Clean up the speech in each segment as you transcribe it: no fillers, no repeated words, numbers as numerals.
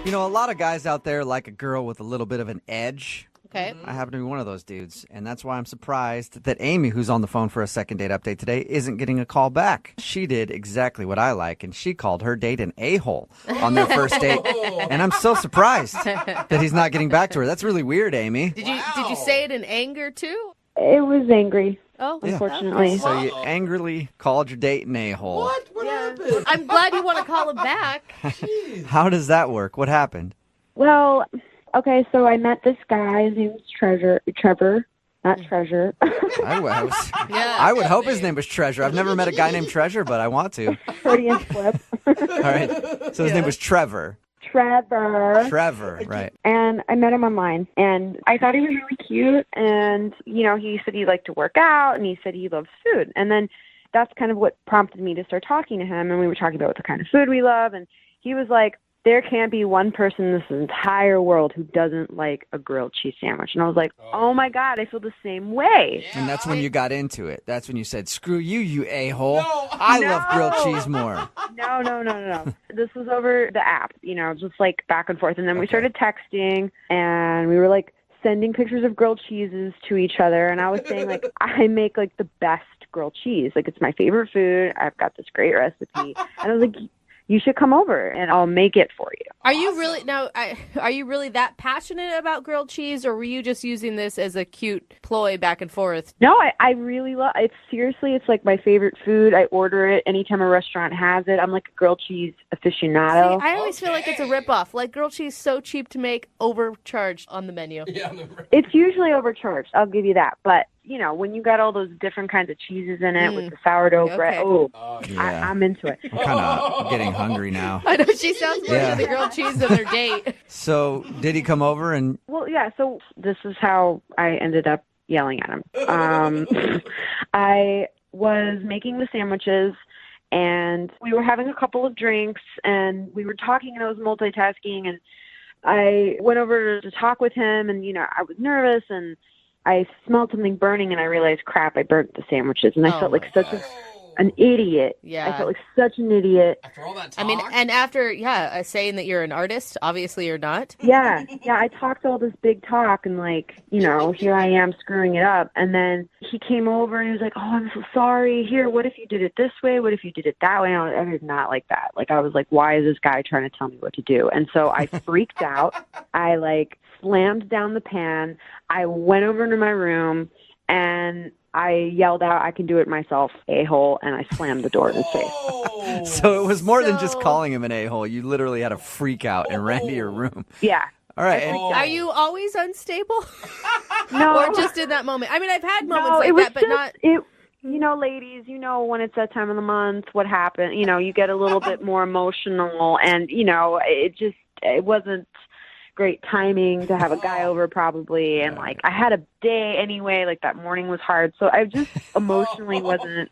You know, a lot of guys out there like a girl with a little bit of an edge. Okay. I happen to be one of those dudes, and that's why I'm surprised that Amy, who's on the phone for a second date update today, isn't getting a call back. She did exactly what I like, and she called her date an a-hole on their first date, and I'm so surprised that he's not getting back to her. That's really weird, Amy. Did you say it in anger too? It was angry, Oh, unfortunately. So you angrily called your date an a-hole. What happened? I'm glad you want to call him back. How does that work? What happened? Well, okay, so I met this guy. His name was Trevor, not Treasure. I would hope his name was Treasure. I've never met a guy named Treasure, but I want to. Freudian slip. All right. So his name was Trevor. Trevor, right. And I met him online, and I thought he was really cute, and, you know, he said he liked to work out, and he said he loves food. And then that's kind of what prompted me to start talking to him, and we were talking about what the kind of food we love, and he was like, there can't be one person in this entire world who doesn't like a grilled cheese sandwich. And I was like, oh my God, I feel the same way. Yeah, and that's when you got into it. That's when you said, screw you, you a-hole. I love grilled cheese more. No. This was over the app, you know, just like back and forth. And then we started texting, and we were like sending pictures of grilled cheeses to each other. And I was saying, like, I make like the best grilled cheese. Like, it's my favorite food. I've got this great recipe. And I was like, you should come over and I'll make it for you. Are you really are you really that passionate about grilled cheese, or were you just using this as a cute ploy back and forth? No, I really love it. Seriously, it's like my favorite food. I order it anytime a restaurant has it. I'm like a grilled cheese aficionado. See, I always feel like it's a ripoff. Like, grilled cheese so cheap to make, overcharged on the menu. Yeah, it's usually overcharged. I'll give you that. But you know, when you got all those different kinds of cheeses in it with the sourdough bread, I'm into it. I'm kind of getting hungry now. I know, she sounds more into the grilled cheese than their date. So did he come over and... Well, yeah, so this is how I ended up yelling at him. I was making the sandwiches, and we were having a couple of drinks, and we were talking, and I was multitasking, and I went over to talk with him, and, you know, I was nervous, and I smelled something burning, and I realized, crap, I burnt the sandwiches. And I felt like such an idiot. Yeah. I felt like such an idiot. After all that talk? I mean, and after, saying that you're an artist, obviously you're not. Yeah, I talked all this big talk, and, like, you know, here I am screwing it up. And then he came over, and he was like, oh, I'm so sorry. Here, what if you did it this way? What if you did it that way? And I did not like that. Like, I was like, why is this guy trying to tell me what to do? And so I freaked out. I, like, slammed down the pan. I went over into my room, and I yelled out, I can do it myself, a-hole, and I slammed the door in his face. So it was more than just calling him an a-hole. You literally had a freak out and ran to your room. Yeah. All right. And are you always unstable? No. Or just in that moment? I mean, I've had moments like that, but not... You know, ladies, you know, when it's that time of the month, what happened, you know, you get a little bit more emotional, and, you know, it wasn't great timing to have a guy over probably, and like I had a day anyway, like that morning was hard, so I just emotionally wasn't,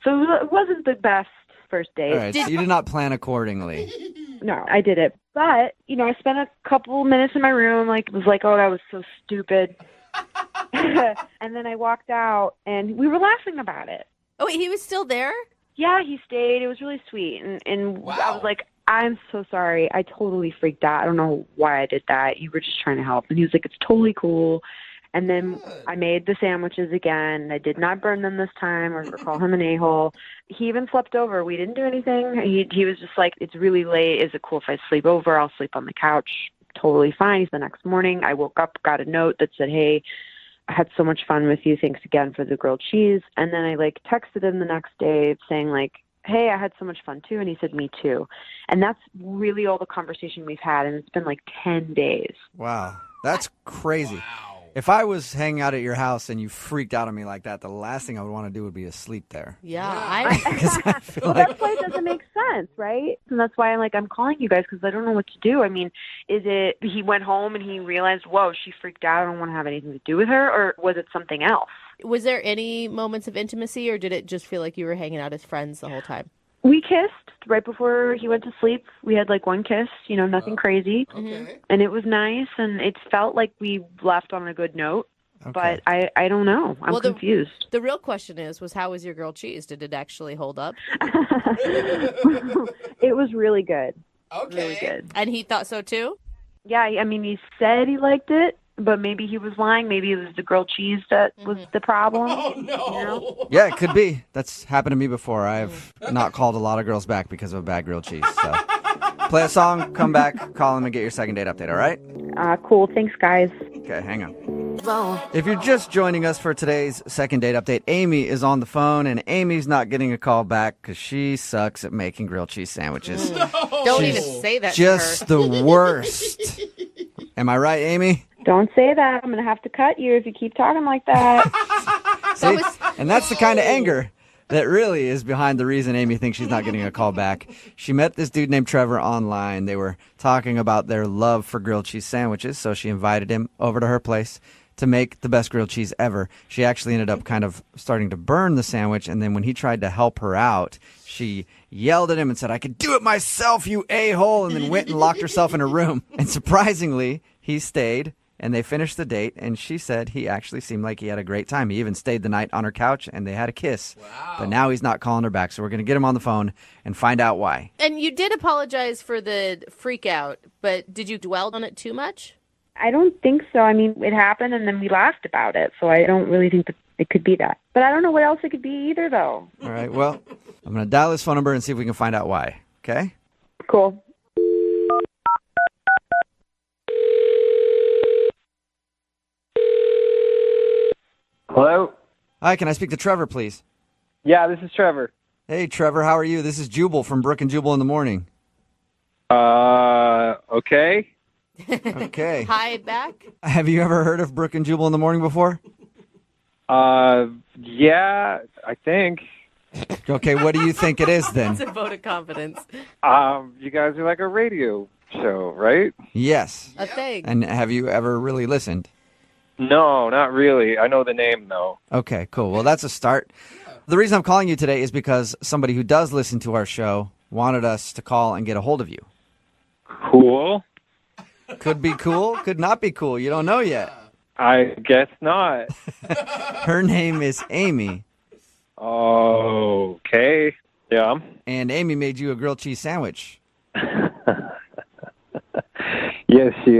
so it wasn't the best first date. All right, so you did not plan accordingly. No, I did it, but you know, I spent a couple minutes in my room, like was like, oh, that was so stupid. And then I walked out, and we were laughing about it. Oh wait, he was still there? Yeah, he stayed. It was really sweet, and wow. I was like, I'm so sorry. I totally freaked out. I don't know why I did that. You were just trying to help. And he was like, it's totally cool. And then I made the sandwiches again. I did not burn them this time or call him an a-hole. He even slept over. We didn't do anything. He was just like, it's really late. Is it cool if I sleep over? I'll sleep on the couch. Totally fine. The next morning, I woke up, got a note that said, hey, I had so much fun with you. Thanks again for the grilled cheese. And then I like texted him the next day saying like, hey, I had so much fun too. And he said, me too. And that's really all the conversation we've had. And it's been like 10 days. Wow. That's crazy. Wow. If I was hanging out at your house and you freaked out on me like that, the last thing I would want to do would be to sleep there. Yeah. Well, that's why it doesn't make sense, right? And that's why I'm calling you guys, because I don't know what to do. I mean, is it he went home and he realized, whoa, she freaked out, I don't want to have anything to do with her, or was it something else? Was there any moments of intimacy, or did it just feel like you were hanging out as friends the whole time? We kissed right before he went to sleep. We had like one kiss, you know, nothing crazy. Okay. And it was nice, and it felt like we left on a good note. Okay. But I don't know. I'm confused. The real question was how was your grilled cheese? Did it actually hold up? It was really good. Really good. And he thought so too? Yeah, I mean, he said he liked it, but maybe he was lying. Maybe it was the grilled cheese that was the problem. Oh, no. You know? Yeah, it could be. That's happened to me before. I've not called a lot of girls back because of a bad grilled cheese. So play a song, come back, call him, and get your second date update, all right? Cool. Thanks, guys. Okay, hang on. If you're just joining us for today's second date update, Amy is on the phone, and Amy's not getting a call back because she sucks at making grilled cheese sandwiches. Don't even say that Just to her. the worst. Am I right, Amy? Don't say that. I'm going to have to cut you if you keep talking like that. See? And that's the kind of anger that really is behind the reason Amy thinks she's not getting a call back. She met this dude named Trevor online. They were talking about their love for grilled cheese sandwiches, so she invited him over to her place to make the best grilled cheese ever. She actually ended up kind of starting to burn the sandwich, and then when he tried to help her out, she yelled at him and said, "I could do it myself, you a-hole," and then went and locked herself in a room. And surprisingly, he stayed, and they finished the date, and she said he actually seemed like he had a great time. He even stayed the night on her couch, and they had a kiss. Wow. But now he's not calling her back, so we're going to get him on the phone and find out why. And you did apologize for the freak out, but did you dwell on it too much? I don't think so. I mean, it happened, and then we laughed about it, so I don't really think that it could be that. But I don't know what else it could be either, though. All right, well, I'm going to dial his phone number and see if we can find out why, okay? Cool. Hello? Hi, can I speak to Trevor, please? Yeah, this is Trevor. Hey, Trevor, how are you? This is Jubal from Brook and Jubal in the Morning. Okay. Okay. Hi, back. Have you ever heard of Brook and Jubal in the Morning before? Yeah, I think. Okay, what do you think it is then? It's a vote of confidence. You guys are like a radio show, right? Yes. A thing. And have you ever really listened? No, not really. I know the name, though. Okay, cool. Well, that's a start. The reason I'm calling you today is because somebody who does listen to our show wanted us to call and get a hold of you. Cool. Could be cool, could not be cool. You don't know yet. I guess not. Her name is Amy. Okay. Yeah. And Amy made you a grilled cheese sandwich. Yes, she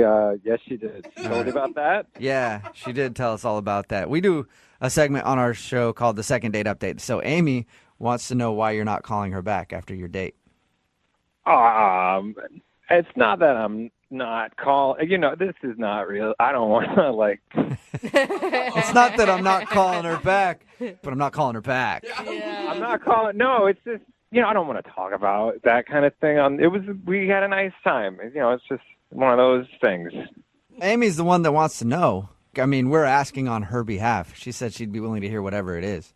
did. You told you about that? Yeah, she did tell us all about that. We do a segment on our show called the Second Date Update. So Amy wants to know why you're not calling her back after your date. It's not that I'm not calling. This is not real. I don't want to, like... It's not that I'm not calling her back, but I'm not calling her back. Yeah. I'm not calling... No, it's just, I don't want to talk about that kind of thing. We had a nice time. It's just one of those things. Amy's the one that wants to know. I mean, we're asking on her behalf. She said she'd be willing to hear whatever it is.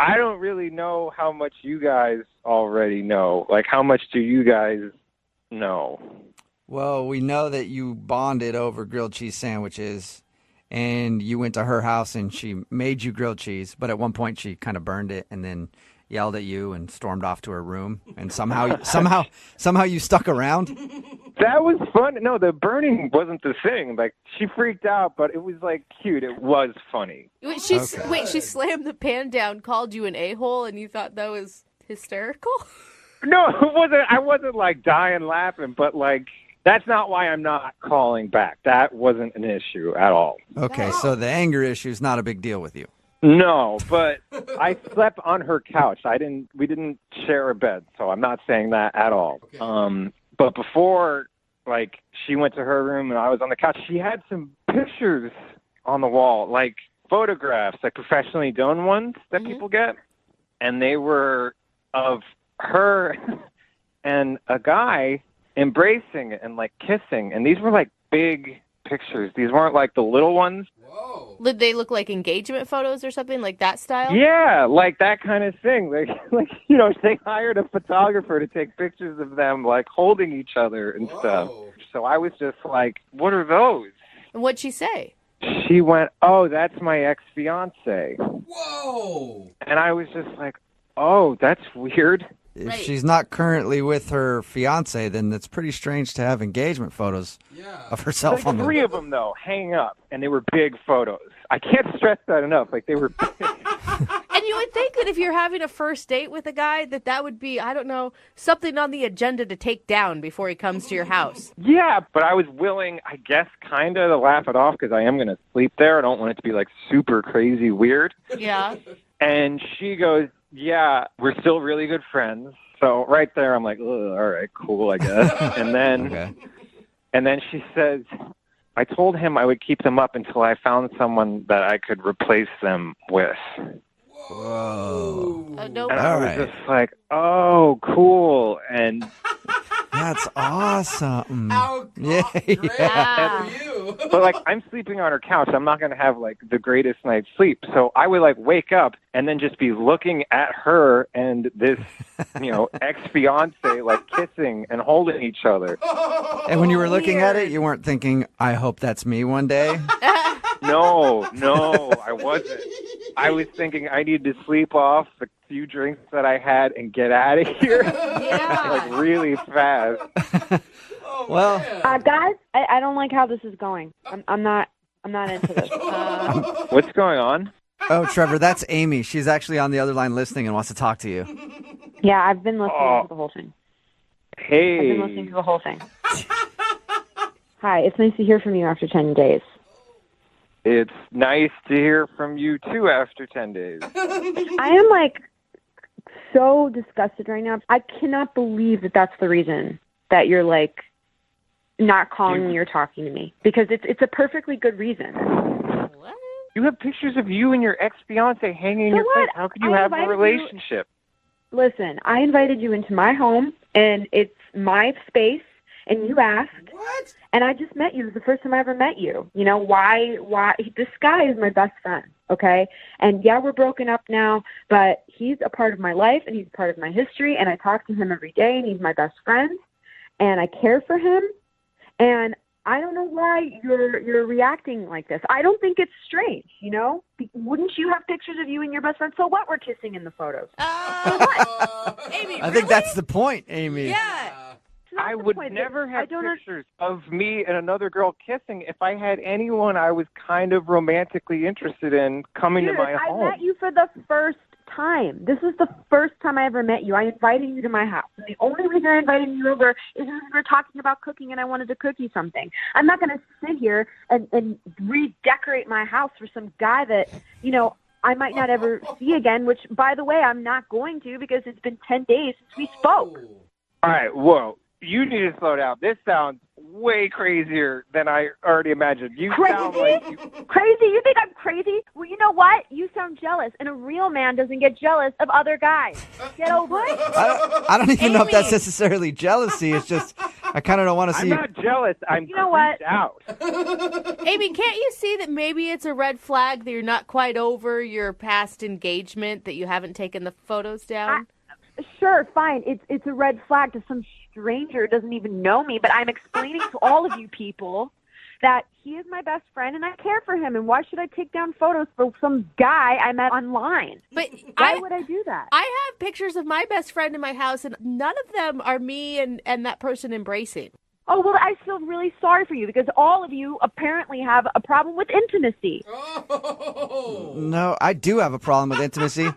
I don't really know how much you guys already know. Like, how much do you guys know? Well, we know that you bonded over grilled cheese sandwiches, and you went to her house and she made you grilled cheese, but at one point she kind of burned it and then yelled at you and stormed off to her room, and somehow you stuck around. That was fun. No, the burning wasn't the thing. Like, she freaked out, but it was, like, cute. It was funny. Wait, she slammed the pan down, called you an a-hole, and you thought that was hysterical? No, it wasn't. I wasn't, like, dying laughing, but, like, that's not why I'm not calling back. That wasn't an issue at all. Okay, so the anger issue is not a big deal with you. No, but I slept on her couch. We didn't share a bed, so I'm not saying that at all. Okay. But before, like, she went to her room and I was on the couch, she had some pictures on the wall, like photographs, like professionally done ones that people get. And they were of her and a guy embracing and, like, kissing. And these were, like, big pictures. These weren't, like, the little ones. Whoa. Did they look like engagement photos or something, like that style? Yeah, like that kind of thing. Like they hired a photographer to take pictures of them, like, holding each other and stuff. So I was just like, what are those? And what'd she say? She went, "Oh, that's my ex-fiance." Whoa! And I was just like, oh, that's weird. If she's not currently with her fiance, then that's pretty strange to have engagement photos of herself on the... Three of them, though, hang up, and they were big photos. I can't stress that enough. Like, they were big. And And you would think that if you're having a first date with a guy, that would be, I don't know, something on the agenda to take down before he comes to your house. Yeah, but I was willing, I guess, kind of to laugh it off because I am going to sleep there. I don't want it to be like super crazy weird. Yeah. And she goes, yeah, we're still really good friends. So right there, I'm like, all right, cool, I guess. And then she says, I told him I would keep them up until I found someone that I could replace them with. Whoa. No. And I was just like, oh, cool. And that's awesome. How Yeah. great Yeah. for you. but like I'm sleeping on her couch. I'm not going to have like the greatest night's sleep. So I would like wake up and then just be looking at her and this, ex-fiance like kissing and holding each other. And when you were looking at it, you weren't thinking, I hope that's me one day? No, I wasn't. I was thinking I need to sleep off the few drinks that I had and get out of here Yeah. like really fast. Well, Guys, I don't like how this is going. I'm not into this. What's going on? oh, Trevor, that's Amy. She's actually on the other line listening and wants to talk to you. Yeah, I've been listening to the whole thing. Hey. I've been listening to the whole thing. Hi, it's nice to hear from you after 10 days. It's nice to hear from you, too, after 10 days. I am, so disgusted right now. I cannot believe that that's the reason that you're, not calling me or talking to me. Because it's a perfectly good reason. What? You have pictures of you and your ex-fiance hanging in So your what? place. How could you I have a invited relationship? Listen, I invited you into my home, and it's my space, and you asked. What? And I just met you. It was the first time I ever met you. You know, why? This guy is my best friend, okay? And, yeah, we're broken up now, but he's a part of my life, and he's a part of my history, and I talk to him every day, and he's my best friend, and I care for him. And I don't know why you're reacting like this. I don't think it's strange, you know? Wouldn't you have pictures of you and your best friend? So what? We're kissing in the photos. Amy, I think really? that's the point, Amy. Yeah. It's not I the would point. never I have don't pictures of me and another girl kissing if I had anyone I was kind of romantically interested in coming Dude, to my I home. met you for the first time. This was the first time I ever met you. I invited you to my house. And the only reason I invited you over is because we were talking about cooking and I wanted to cook you something. I'm not going to sit here and redecorate my house for some guy that, I might not ever see again, which, by the way, I'm not going to because it's been 10 days since we spoke. All right, whoa. You need to slow down. This sounds way crazier than I already imagined. You sound like you... Crazy? You think I'm crazy? Well, you know what? You sound jealous, and a real man doesn't get jealous of other guys. Get over it. I don't even know if that's necessarily jealousy. It's just, I kind of don't want to see I'm not jealous. I'm You know what? creeped out. Amy, can't you see that maybe it's a red flag that you're not quite over your past engagement, that you haven't taken the photos down? Sure, fine. It's a red flag to some stranger who doesn't even know me, but I'm explaining to all of you people that he is my best friend and I care for him, and why should I take down photos for some guy I met online? But Why would I do that? I have pictures of my best friend in my house, and none of them are me and that person embracing. Oh, well, I feel really sorry for you because all of you apparently have a problem with intimacy. Oh. No, I do have a problem with intimacy.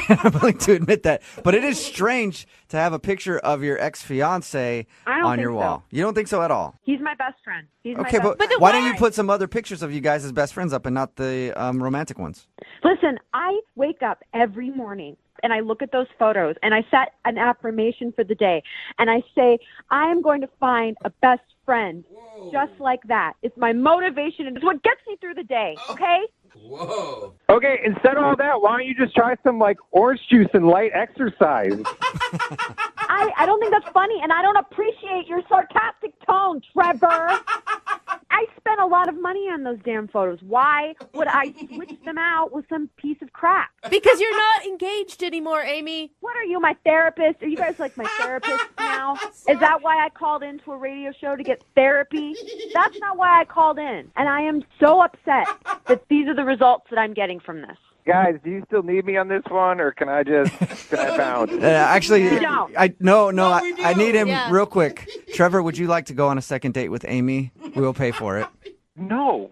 And I'm willing to admit that. But it is strange to have a picture of your ex-fiance I don't on think your so. wall. You don't think so at all? He's my best friend. He's Okay, my best but friend. why don't you put some other pictures of you guys as best friends up and not the romantic ones? Listen, I wake up every morning and I look at those photos and I set an affirmation for the day and I say, I am going to find a best friend just like that. It's my motivation and it's what gets me through the day, okay? Whoa. Okay, instead of all that, why don't you just try some, orange juice and light exercise? I don't think that's funny and I don't appreciate your sarcastic tone, Trevor. I spent a lot of money on those damn photos. Why would I switch them out with some piece of crap? Because you're not engaged anymore, Amy. What are you, my therapist? Are you guys like my therapist now? Is that why I called into a radio show to get therapy? That's not why I called in. And I am so upset that these are the results that I'm getting from this. Guys, do you still need me on this one, or can I bounce? Actually, You don't. I we I do. need him Yeah. real quick. Trevor, would you like to go on a second date with Amy? We will pay for it. No.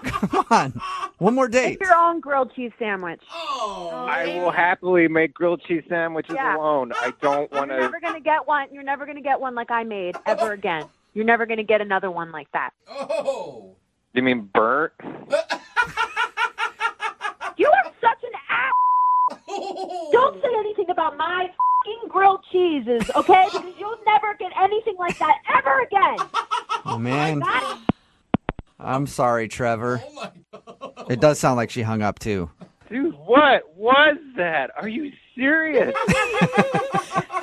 Come on. One more date. Make your own grilled cheese sandwich. Oh. I will happily make grilled cheese sandwiches Yeah. alone. I don't want You're to. never gonna get one. You're never gonna get one like I made ever again. You're never gonna get another one like that. Oh. You mean burnt? You are such an ass. Don't say anything about my fucking grilled cheeses, okay? Because you'll never get anything like that ever again. Oh, man. Got it? I'm sorry, Trevor. Oh my God. It does sound like she hung up, too. Dude, what was that? Are you serious?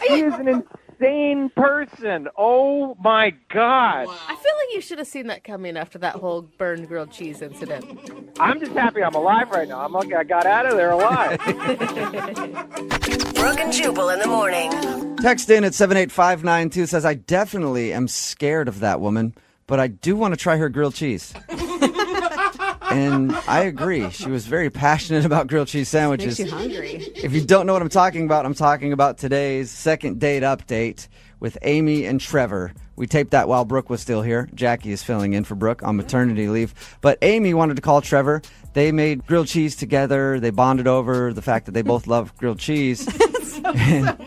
He is an insane person. Oh my God. I feel like you should have seen that coming after that whole burned grilled cheese incident. I'm just happy I'm alive right now. I'm lucky I got out of there alive. Brooke and Jubal in the morning. Text in at 78592 says, I definitely am scared of that woman, but I do want to try her grilled cheese. And I agree. She was very passionate about grilled cheese sandwiches. Makes you hungry. If you don't know what I'm talking about today's second date update with Amy and Trevor. We taped that while Brooke was still here. Jackie is filling in for Brooke on maternity leave. But Amy wanted to call Trevor. They made grilled cheese together. They bonded over the fact that they both love grilled cheese. So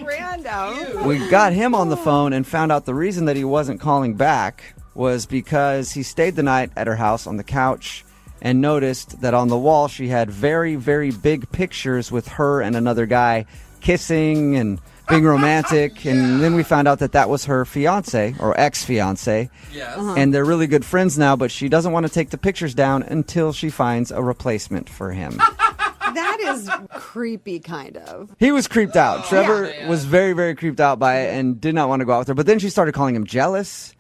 random. We got him on the phone and found out the reason that he wasn't calling back was because he stayed the night at her house on the couch and noticed that on the wall she had very, very big pictures with her and another guy kissing and being romantic. And then we found out that that was her fiance or ex-fiance. Yes. And they're really good friends now, but she doesn't want to take the pictures down until she finds a replacement for him. That is creepy, kind of. He was creeped out. Trevor yeah. was very, very creeped out by it and did not want to go out with her. But then she started calling him jealous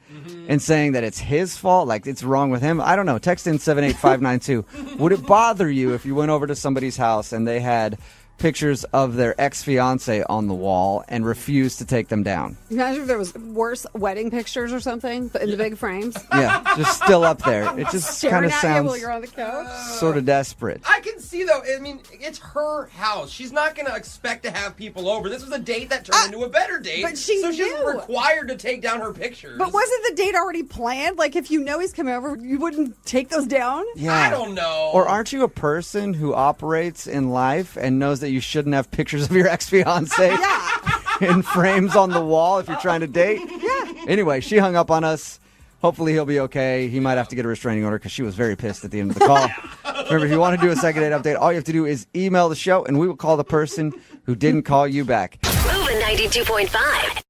and saying that it's his fault, like it's wrong with him. I don't know. Text in 78592. Would it bother you if you went over to somebody's house and they had pictures of their ex-fiance on the wall and refused to take them down? Imagine if there was worse wedding pictures or something, but in the big frames. Yeah, just still up there. It just kind Staring of at you while sounds you're on the couch. sort of desperate. I can see, though, I mean, it's her house. She's not going to expect to have people over. This was a date that turned into a better date. but she so she's knew. required to take down her pictures. But wasn't the date already planned? Like, if you know he's coming over, you wouldn't take those down? Yeah. I don't know. Or aren't you a person who operates in life and knows that you shouldn't have pictures of your ex-fiance Yeah. in frames on the wall if you're trying to date? Yeah. Anyway, she hung up on us. Hopefully he'll be okay. He might have to get a restraining order because she was very pissed at the end of the call. Remember, if you want to do a second date update, all you have to do is email the show and we will call the person who didn't call you back. Moving 92.5.